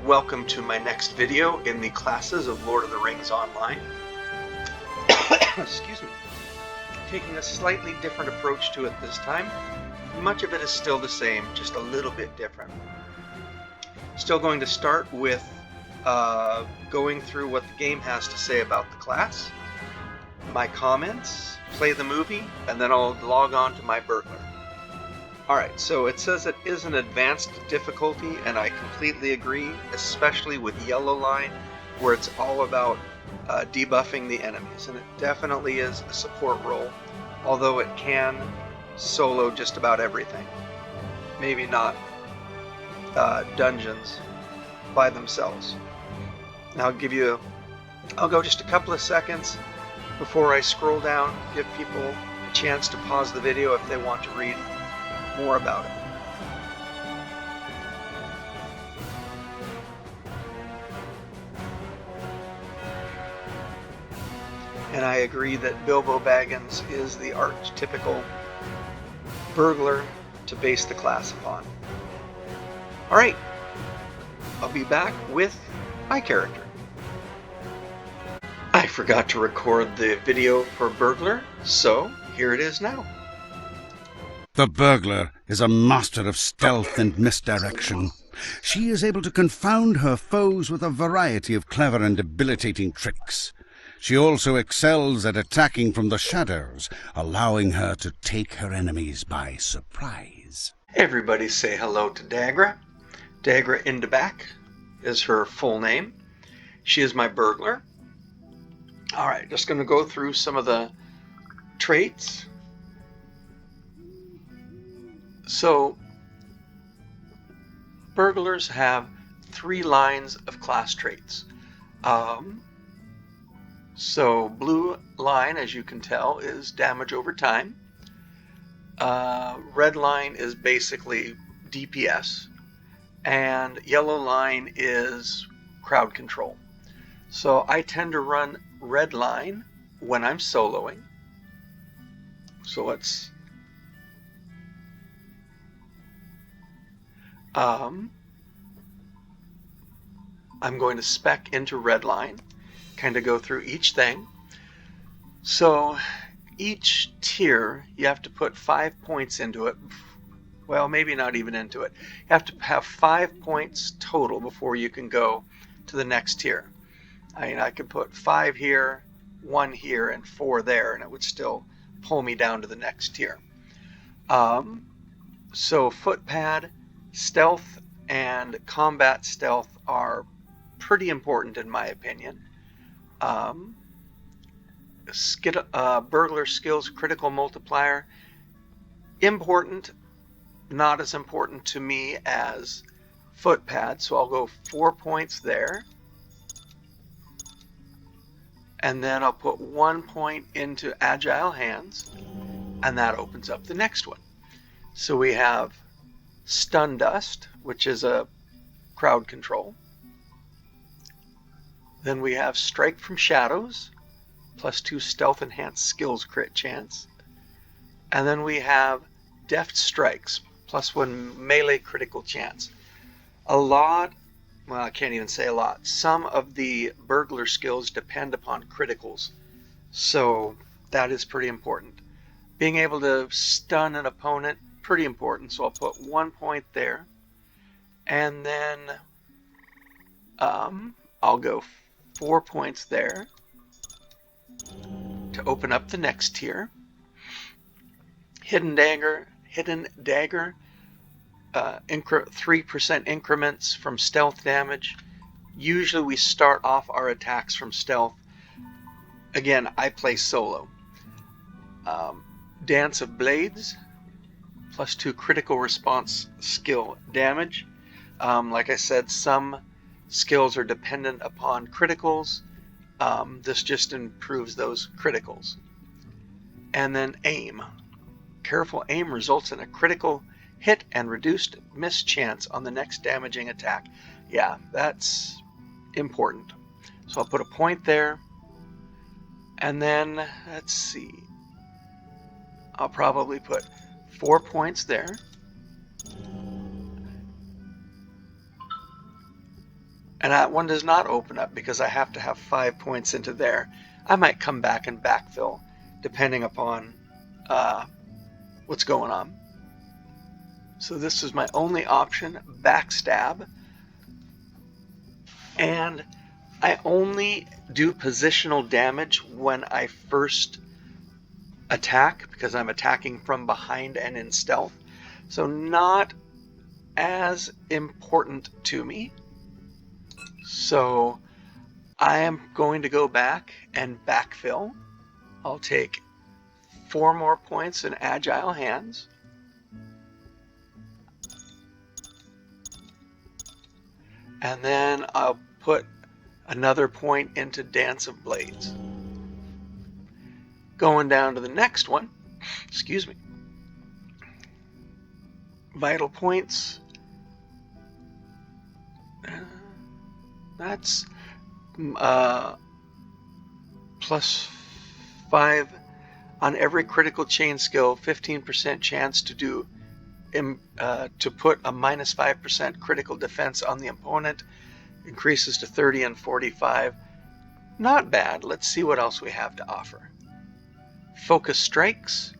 welcome to my next video in the classes of Lord of the Rings Online. Excuse me. Taking a slightly different approach to it this time. Much of it is still the same, just a little bit different. Still going to start with going through what the game has to say about the class, my comments, play the movie, and then I'll log on to my Burglar. Alright, so it says it is an advanced difficulty, and I completely agree, especially with Yellow Line, where it's all about debuffing the enemies, and it definitely is a support role, although it can solo just about everything. Maybe not dungeons by themselves. Now I'll go just a couple of seconds before I scroll down, give people a chance to pause the video if they want to read more about it. And I agree that Bilbo Baggins is the archetypical burglar to base the class upon. Alright, I'll be back with my character. I forgot to record the video for Burglar, so here it is now. The burglar is a master of stealth and misdirection. She is able to confound her foes with a variety of clever and debilitating tricks. She also excels at attacking from the shadows, allowing her to take her enemies by surprise. Everybody say hello to Daggra. Daggra Indabak is her full name. She is my burglar. Alright, just going to go through some of the traits. So, burglars have 3 lines of class traits. So, blue line, as you can tell, is damage over time. Red line is basically DPS. And yellow line is crowd control. So, I tend to run red line when I'm soloing. So, let's... I'm going to spec into red line, kind of go through each thing. So each tier, you have to put 5 points into it. Well, maybe not even into it. You have to have 5 points total before you can go to the next tier. I mean, I could put 5 here, 1 here, and 4 there, and it would still pull me down to the next tier. So footpad, stealth, and combat stealth are pretty important in my opinion. Burglar skills critical multiplier, important, not as important to me as footpad, so I'll go 4 points there. And then I'll put 1 point into agile hands, and that opens up the next one. So we have Stun Dust, which is a crowd control. Then we have Strike from Shadows, +2 stealth enhanced skills crit chance. And then we have Deft Strikes, +1 melee critical chance. Well, I can't even say a lot. Some of the burglar skills depend upon criticals, so that is pretty important. Being able to stun an opponent, pretty important, so I'll put 1 point there. And then I'll go 4 points there to open up the next tier. Hidden Dagger, 3% increments from stealth damage. Usually we start off our attacks from stealth. Again, I play solo. Dance of Blades, +2 critical response skill damage. Like I said, some skills are dependent upon criticals. This just improves those criticals. And then Aim. Careful aim results in a critical hit and reduced miss chance on the next damaging attack. Yeah, that's important. So I'll put a point there. And then, let's see. I'll probably put 4 points there. And that one does not open up because I have to have 5 points into there. I might come back and backfill depending upon what's going on. So this is my only option, backstab. And I only do positional damage when I first attack because I'm attacking from behind and in stealth. So not as important to me. So I am going to go back and backfill. I'll take 4 more points in agile hands. And then I'll put another point into Dance of Blades. Going down to the next one, excuse me. Vital points. That's plus 5 on every critical chain skill, 15% chance to do to put a minus 5% critical defense on the opponent, increases to 30 and 45. Not bad. Let's see what else we have to offer. Focus strikes.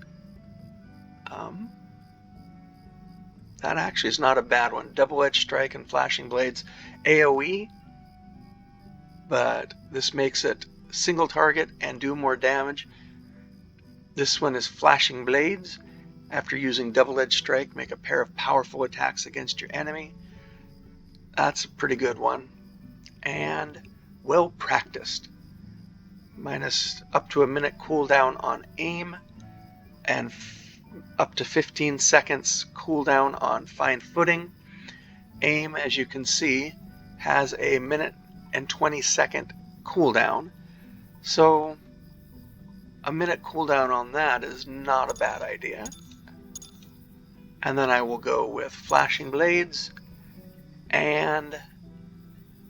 That actually is not a bad one. Double-edged strike and flashing blades. AoE, but this makes it single target and do more damage. This one is flashing blades. After using double-edged strike, make a pair of powerful attacks against your enemy. That's a pretty good one. And well practiced. Minus up to a minute cooldown on aim, and up to 15 seconds cooldown on fine footing. Aim, as you can see, has a minute and 20-second cooldown. So a minute cooldown on that is not a bad idea. And then I will go with flashing blades and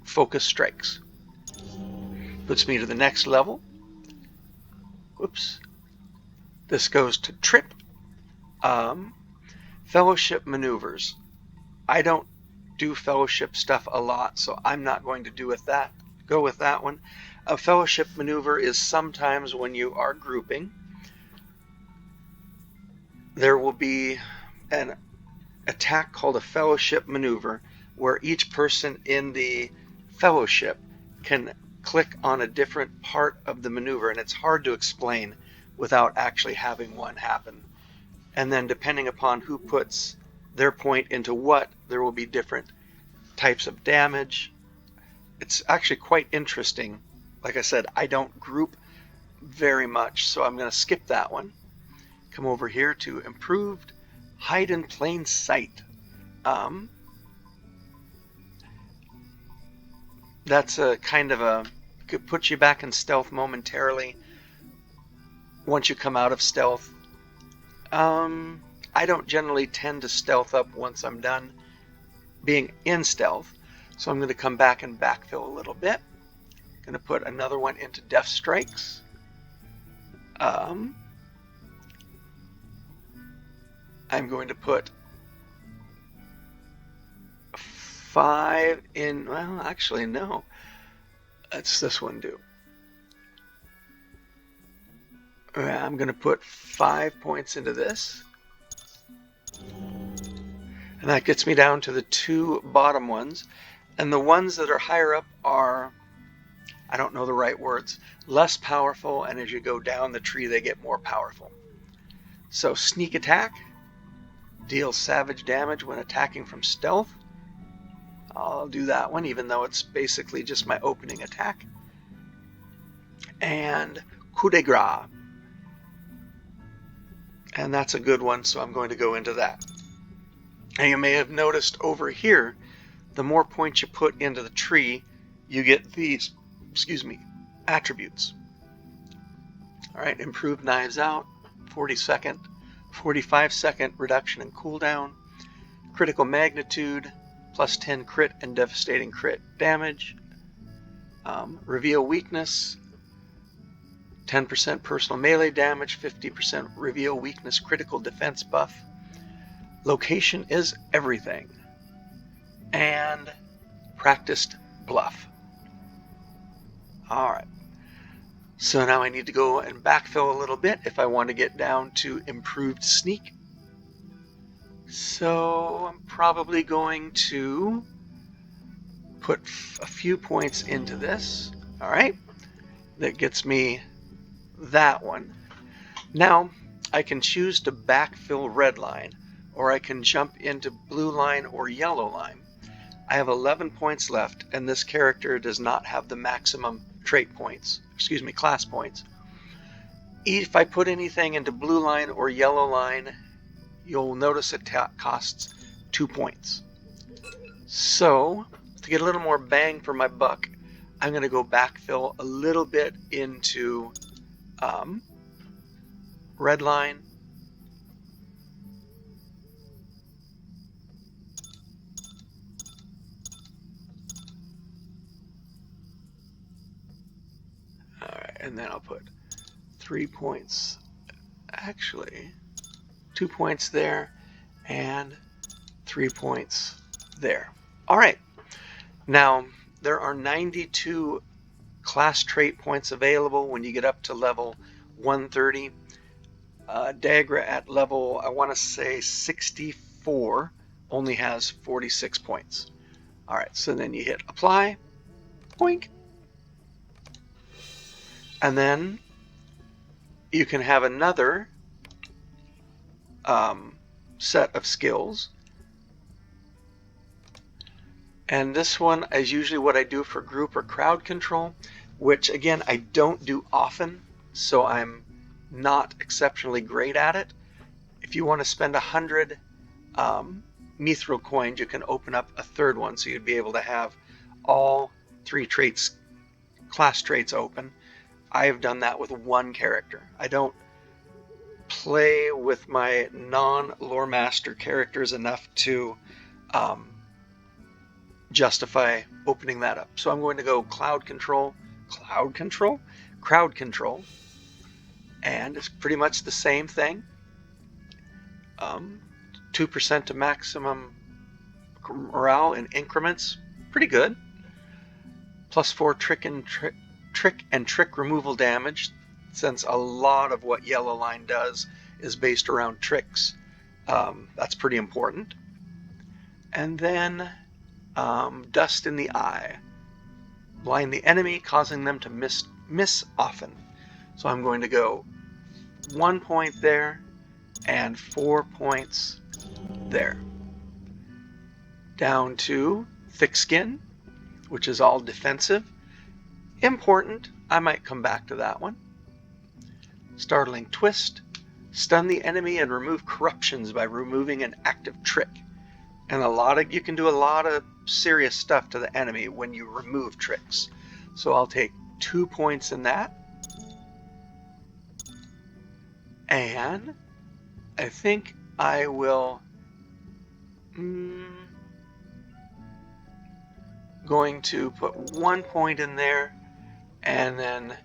focus strikes. Puts me to the next level. Whoops. This goes to trip. Fellowship maneuvers. I don't do fellowship stuff a lot, so I'm not going to go with that one. A fellowship maneuver is sometimes when you are grouping, there will be an attack called a fellowship maneuver where each person in the fellowship can click on a different part of the maneuver, and it's hard to explain without actually having one happen. And then depending upon who puts their point into what, there will be different types of damage. It's actually quite interesting. Like I said, I don't group very much, so I'm going to skip that one. Come over here to improved hide in plain sight. That's a kind of a, could put you back in stealth momentarily once you come out of stealth. I don't generally tend to stealth up once I'm done being in stealth, so I'm going to come back and backfill a little bit. Going to put another one into death strikes. I'm going to put 5 in, well, actually no. Let's this one do. I'm going to put 5 points into this. And that gets me down to the 2 bottom ones. And the ones that are higher up are, I don't know the right words, less powerful, and as you go down the tree they get more powerful. So sneak attack, deals savage damage when attacking from stealth. I'll do that one even though it's basically just my opening attack. And coup de grace. And that's a good one, so I'm going to go into that. And you may have noticed over here, the more points you put into the tree, you get these, attributes. All right, improved knives out, 45-second reduction in cooldown, critical magnitude, plus 10 crit and devastating crit damage, reveal weakness, 10% personal melee damage, 50% reveal weakness critical defense buff. Location is everything. And practiced bluff. All right. So now I need to go and backfill a little bit if I want to get down to improved sneak. So I'm probably going to put a few points into this. All right. That gets me that one. Now I can choose to backfill red line, or I can jump into blue line or yellow line. I have 11 points left, and this character does not have the maximum trait points, class points. If I put anything into blue line or yellow line, you'll notice it costs 2 points. So, to get a little more bang for my buck, I'm going to go backfill a little bit into red line. All right, and then I'll put 3 points, actually 2 points there and 3 points there. All right, now there are 92 class trait points available when you get up to level 130. Daggra at level, I want to say 64, only has 46 points. All right, so then you hit apply, boink, and then you can have another set of skills. And this one is usually what I do for group or crowd control, which again, I don't do often, so I'm not exceptionally great at it. If you want to spend 100 mithril coins, you can open up a third one, so you'd be able to have all 3 traits, class traits open. I have done that with one character. I don't play with my non-lore master characters enough to justify opening that up. So I'm going to go crowd control, and it's pretty much the same thing. 2% to maximum morale in increments, pretty good. +4 trick and trick removal damage, since a lot of what yellow line does is based around tricks. That's pretty important. And then dust in the eye. Blind the enemy, causing them to miss often. So I'm going to go 1 point there and 4 points there. Down to thick skin, which is all defensive. Important, I might come back to that one. Startling twist. Stun the enemy and remove corruptions by removing an active trick. And you can do a lot of serious stuff to the enemy when you remove tricks. So I'll take 2 points in that. And I think I will going to put 1 point in there and then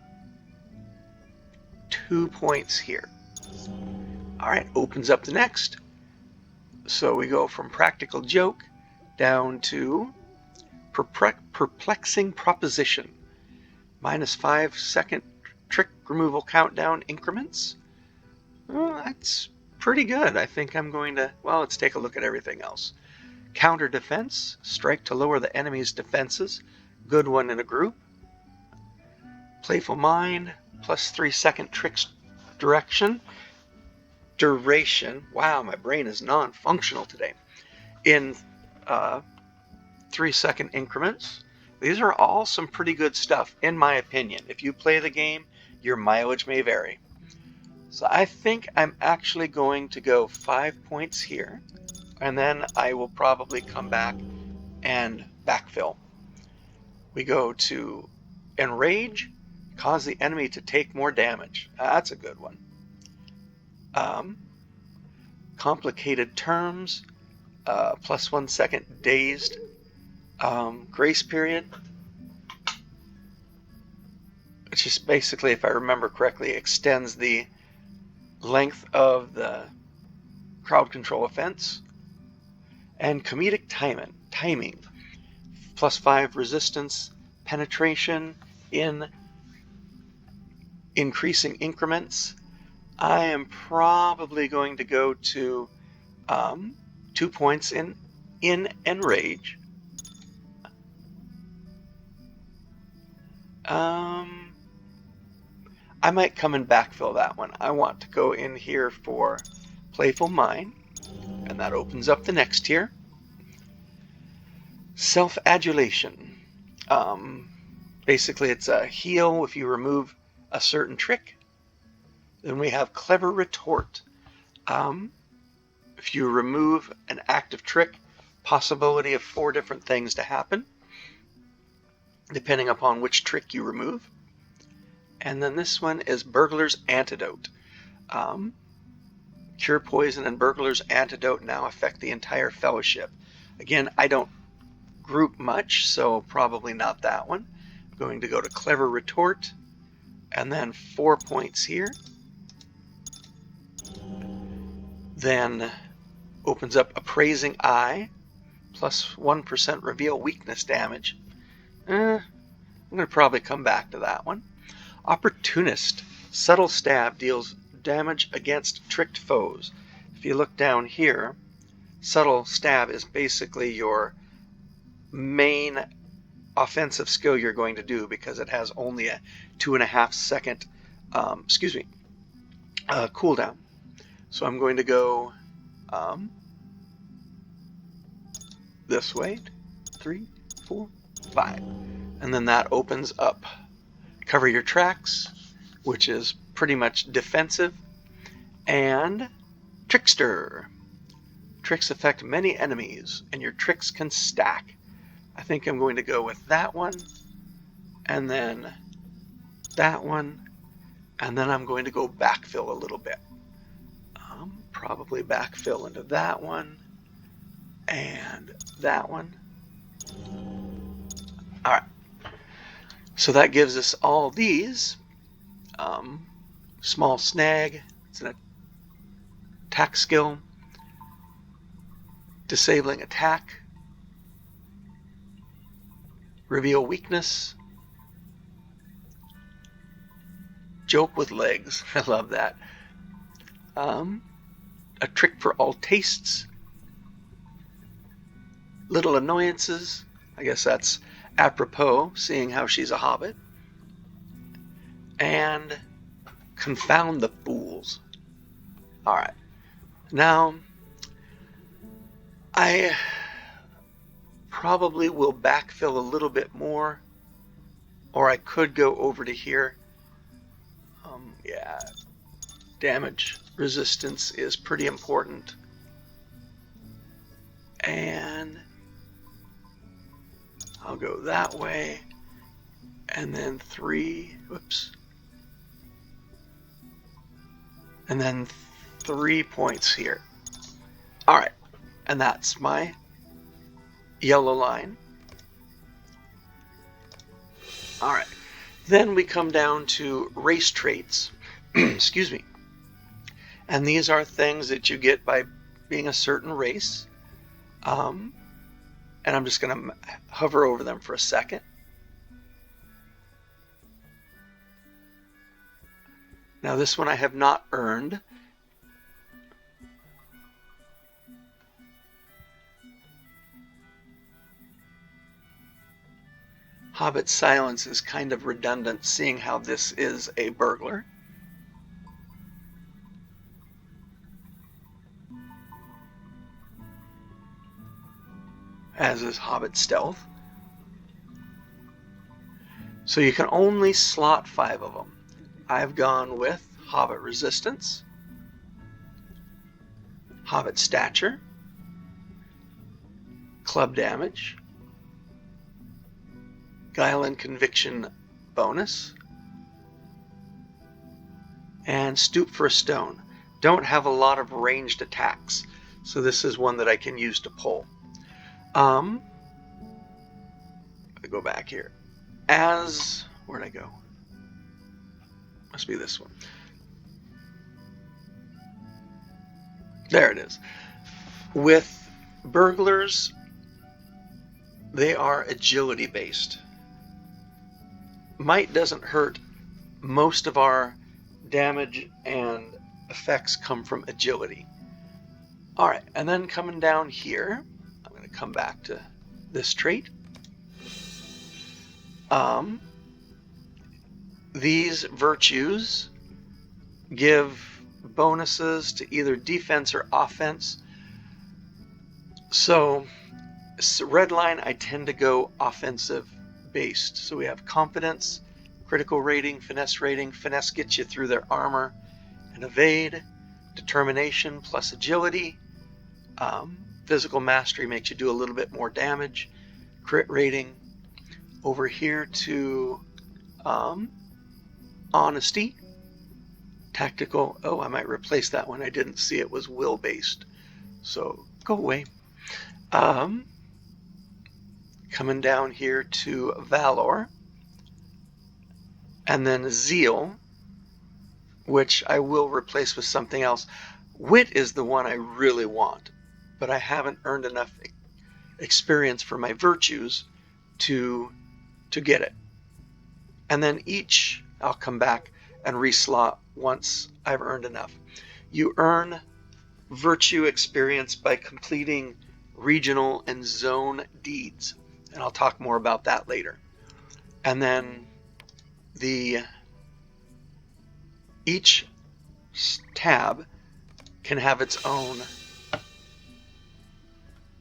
2 points here. All right, opens up the next. So we go from practical joke down to perplexing proposition. -5 second trick removal countdown increments. Well, that's pretty good. I think I'm going to, well, let's take a look at everything else. Counter defense, strike to lower the enemy's defenses. Good one in a group. Playful mind, +3 second tricks direction. Duration, wow, my brain is non-functional today. In 3 second increments. These are all some pretty good stuff, in my opinion. If you play the game, your mileage may vary. So I think I'm actually going to go 5 points here, and then I will probably come back and backfill. We go to Enrage, cause the enemy to take more damage. That's a good one. Complicated terms, +1 second dazed. Grace period, which is basically, if I remember correctly, extends the length of the crowd control offense. And comedic timing, +5 resistance, penetration in increasing increments. I am probably going to go to 2 points in enrage. I might come and backfill that one. I want to go in here for Playful Mind, and that opens up the next tier. Self-adulation. Basically, it's a heal if you remove a certain trick. Then we have Clever Retort. If you remove an active trick, possibility of 4 different things to happen, depending upon which trick you remove. And then this one is Burglar's Antidote. Cure Poison and Burglar's Antidote now affect the entire Fellowship. Again, I don't group much, so probably not that one. I'm going to go to Clever Retort, and then 4 points here. Then opens up Appraising Eye, plus 1% reveal weakness damage. I'm going to probably come back to that one. Opportunist. Subtle Stab deals damage against tricked foes. If you look down here, Subtle Stab is basically your main offensive skill you're going to do because it has only a 2.5 second cooldown. So I'm going to go this way, 3, 4, 5, and then that opens up Cover Your Tracks, which is pretty much defensive, and Trickster. Tricks affect many enemies, and your tricks can stack. I think I'm going to go with that one, and then that one, and then I'm going to go backfill a little bit. Probably backfill into that one, and that one. Alright, so that gives us all these. Small Snag, it's an attack skill. Disabling Attack. Reveal Weakness. Joke with Legs, I love that. A Trick for All Tastes. Little Annoyances, I guess that's apropos, seeing how she's a hobbit. And Confound the Fools. Alright, now I probably will backfill a little bit more, or I could go over to here. Yeah, damage resistance is pretty important. And I'll go that way, and then 3, whoops, and then 3 points here. Alright, and that's my yellow line. Alright, then we come down to race traits. Excuse me. And these are things that you get by being a certain race. And I'm just going to hover over them for a second. Now this one I have not earned. Hobbit Silence is kind of redundant, seeing how this is a burglar. As is Hobbit Stealth. So you can only slot 5 of them. I've gone with Hobbit Resistance, Hobbit Stature, Club Damage, Guile and Conviction bonus, and Stoop for a Stone. Don't have a lot of ranged attacks, so this is one that I can use to pull. I go back here. Where'd I go? Must be this one. There it is. With burglars, they are agility based. Might doesn't hurt. Most of our damage and effects come from agility. All right, and then coming down here, I'm going to come back to this trait. These virtues give bonuses to either defense or offense. So red line, I tend to go offensive based. So we have confidence, critical rating. Finesse gets you through their armor and evade. Determination plus agility. Physical mastery makes you do a little bit more damage. Crit rating. Over here to honesty. Tactical. Oh, I might replace that one. I didn't see it was will based. So go away. Coming down here to valor. And then zeal, which I will replace with something else. Wit is the one I really want, but I haven't earned enough experience for my virtues to get it. And then each, I'll come back and reslot once I've earned enough. You earn virtue experience by completing regional and zone deeds, and I'll talk more about that later. And then each tab can have its own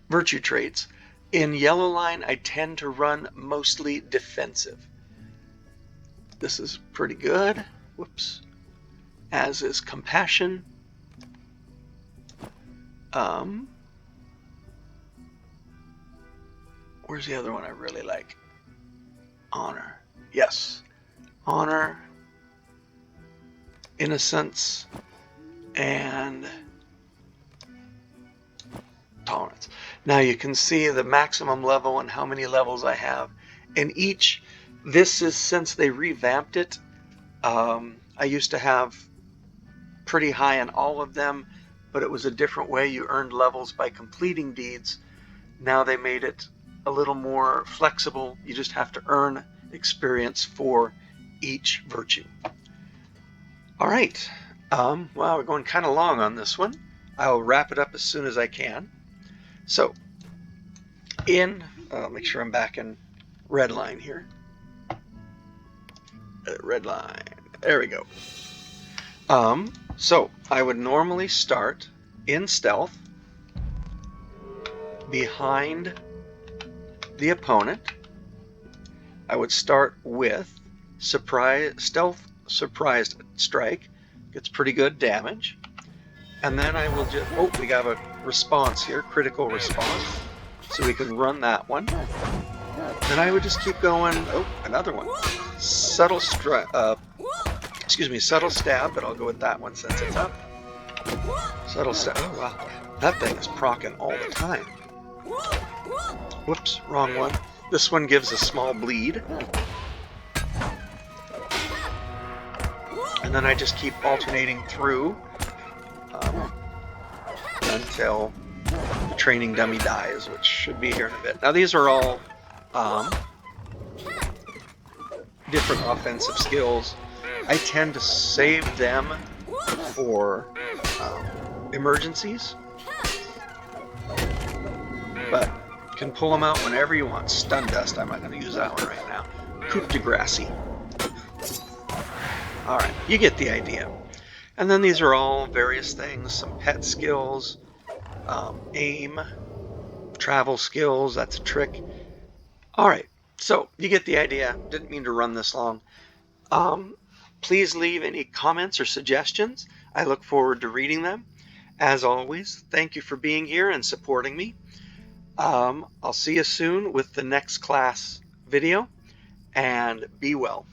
virtue traits. In yellow line, I tend to run mostly defensive. This is pretty good. Whoops. As is compassion. Where's the other one I really like? Honor. Yes. Honor, innocence, and tolerance. Now you can see the maximum level and how many levels I have in each. This is since they revamped it. I used to have pretty high in all of them, but it was a different way. You earned levels by completing deeds. Now they made it a little more flexible. You just have to earn experience for each virtue. All right. Well, we're going kind of long on this one. I'll wrap it up as soon as I can. So, make sure I'm back in red line here. Red line. There we go. So I would normally start in stealth behind the opponent. I would start with stealth surprised strike. Gets pretty good damage. And then I will just, we got a response here, critical response. So we can run that one. Then I would just keep going. Oh, another one. Subtle stab, but I'll go with that one since it's up. Subtle stab. Oh, wow. That thing is proccing all the time. Whoops, wrong one. This one gives a small bleed. And then I just keep alternating through until the training dummy dies, which should be here in a bit. Now these are all different offensive skills. I tend to save them for emergencies, but you can pull them out whenever you want. Stun Dust, I'm not going to use that one right now. Coup de Gracie. Alright, you get the idea. And then these are all various things, some pet skills, aim, travel skills, that's a trick. Alright, so you get the idea. Didn't mean to run this long. Please leave any comments or suggestions. I look forward to reading them. As always, thank you for being here and supporting me. I'll see you soon with the next class video, and be well.